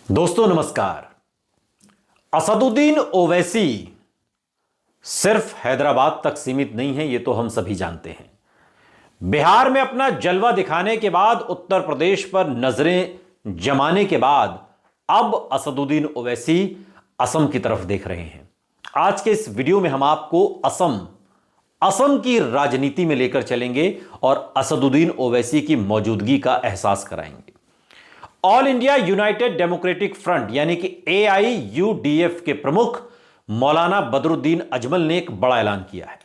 दोस्तों नमस्कार। असदुद्दीन ओवैसी सिर्फ हैदराबाद तक सीमित नहीं है, यह तो हम सभी जानते हैं। बिहार में अपना जलवा दिखाने के बाद, उत्तर प्रदेश पर नजरें जमाने के बाद अब असदुद्दीन ओवैसी असम की तरफ देख रहे हैं। आज के इस वीडियो में हम आपको असम की राजनीति में लेकर चलेंगे और असदुद्दीन ओवैसी की मौजूदगी का एहसास कराएंगे। All India United democratic front यानी कि AIUDF के प्रमुख मौलाना बदरुद्दीन अजमल ने एक बड़ा ऐलान किया है।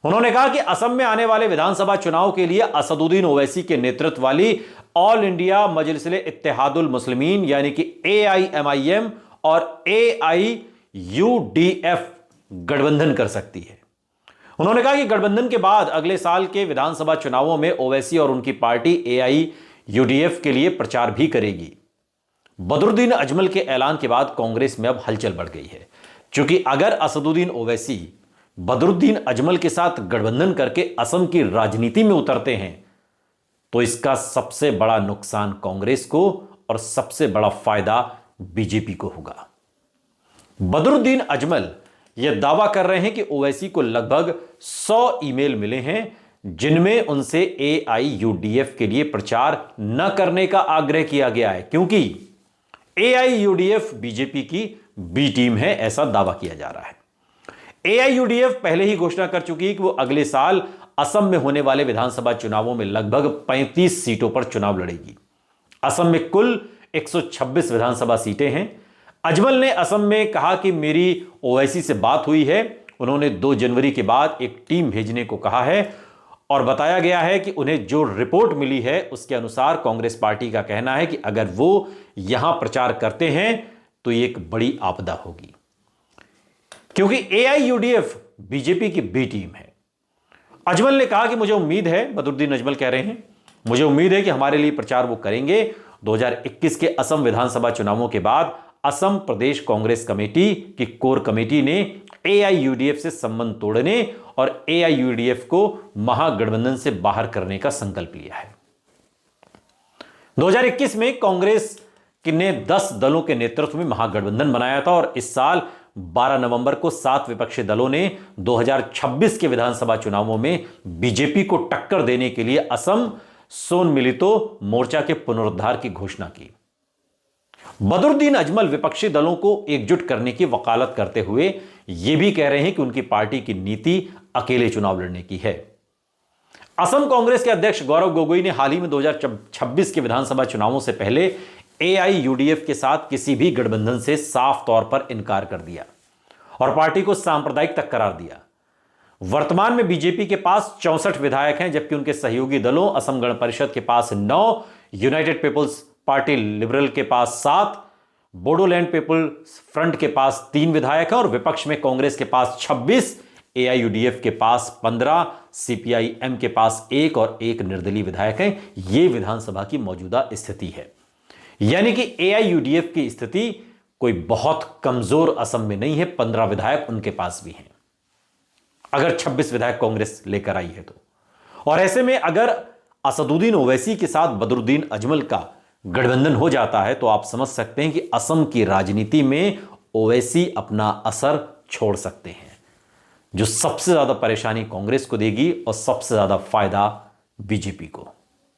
उन्होंने कहा कि असम में आने वाले विधानसभा चुनाव के लिए असदुद्दीन ओवैसी के नेतृत्व वाली ऑल इंडिया मजलिस इत्तेहादुल मुस्लिमीन यानी कि AIMIM और AIUDF गठबंधन कर सकती है। उन्होंने कहा कि गठबंधन के बाद अगले साल के विधानसभा चुनावों में ओवैसी और उनकी पार्टी AIUDF के लिए प्रचार भी करेगी। बदरुद्दीन अजमल के ऐलान के बाद कांग्रेस में अब हलचल बढ़ गई है, क्योंकि अगर असदुद्दीन ओवैसी बदरुद्दीन अजमल के साथ गठबंधन करके असम की राजनीति में उतरते हैं तो इसका सबसे बड़ा नुकसान कांग्रेस को और सबसे बड़ा फायदा बीजेपी को होगा। बदरुद्दीन अजमल यह दावा कर रहे हैं कि ओवैसी को लगभग 100 ईमेल मिले हैं जिनमें उनसे AIUDF के लिए प्रचार न करने का आग्रह किया गया है, क्योंकि AIUDF बीजेपी की बी टीम है, ऐसा दावा किया जा रहा है। AIUDF पहले ही घोषणा कर चुकी है कि वो अगले साल असम में होने वाले विधानसभा चुनावों में लगभग 35 सीटों पर चुनाव लड़ेगी। असम में कुल 126 विधानसभा सीटें हैं। अजमल ने असम में कहा कि मेरी ओवैसी से बात हुई है। उन्होंने 2 जनवरी के बाद एक टीम भेजने को कहा है और बताया गया है कि उन्हें जो रिपोर्ट मिली है उसके अनुसार कांग्रेस पार्टी का कहना है कि अगर वो यहां प्रचार करते हैं तो ये एक बड़ी आपदा होगी, क्योंकि AIUDF बीजेपी की बी टीम है। अजमल ने कहा कि मुझे उम्मीद है, बदरुद्दीन अजमल कह रहे हैं, मुझे उम्मीद है कि हमारे लिए प्रचार वो करेंगे। 2021 के असम विधानसभा चुनावों के बाद असम प्रदेश कांग्रेस कमेटी की कोर कमेटी ने AIUDF से संबंध तोड़ने और AIUDF को महागठबंधन से बाहर करने का संकल्प लिया है। 2021 में कांग्रेस ने 10 दलों के नेतृत्व में महागठबंधन बनाया था और इस साल 12 नवंबर को 7 विपक्षी दलों ने 2026 के विधानसभा चुनावों में बीजेपी को टक्कर देने के लिए असम सोनमिलितो मोर्चा के पुनरुद्धार की घोषणा की। बदरुद्दीन अजमल विपक्षी दलों को एकजुट करने की वकालत करते हुए यह भी कह रहे हैं कि उनकी पार्टी की नीति अकेले चुनाव लड़ने की है। असम कांग्रेस के अध्यक्ष गौरव गोगोई ने हाल ही में 2026 के विधानसभा चुनावों से पहले AIUDF के साथ किसी भी गठबंधन से साफ तौर पर इनकार कर दिया और पार्टी को सांप्रदायिक तक करार दिया। वर्तमान में बीजेपी के पास 64 विधायक हैं, जबकि उनके सहयोगी दलों असम गण परिषद के पास 9, यूनाइटेड पीपुल्स पार्टी लिबरल के पास 7, बोडोलैंड पीपुल्स फ्रंट के पास 3 विधायक हैं और विपक्ष में कांग्रेस के पास 26, AIUDF के पास 15, CPIM के पास 1 और 1 निर्दलीय विधायक हैं। यह विधानसभा की मौजूदा स्थिति है, यानी कि AIUDF की स्थिति कोई बहुत कमजोर असम में नहीं है। 15 विधायक उनके पास भी हैं, अगर 26 विधायक कांग्रेस लेकर आई है तो। और ऐसे में अगर असदुद्दीन ओवैसी के साथ बदरुद्दीन अजमल का गठबंधन हो जाता है तो आप समझ सकते हैं कि असम की राजनीति में ओवैसी अपना असर छोड़ सकते हैं, जो सबसे ज्यादा परेशानी कांग्रेस को देगी और सबसे ज्यादा फायदा बीजेपी को।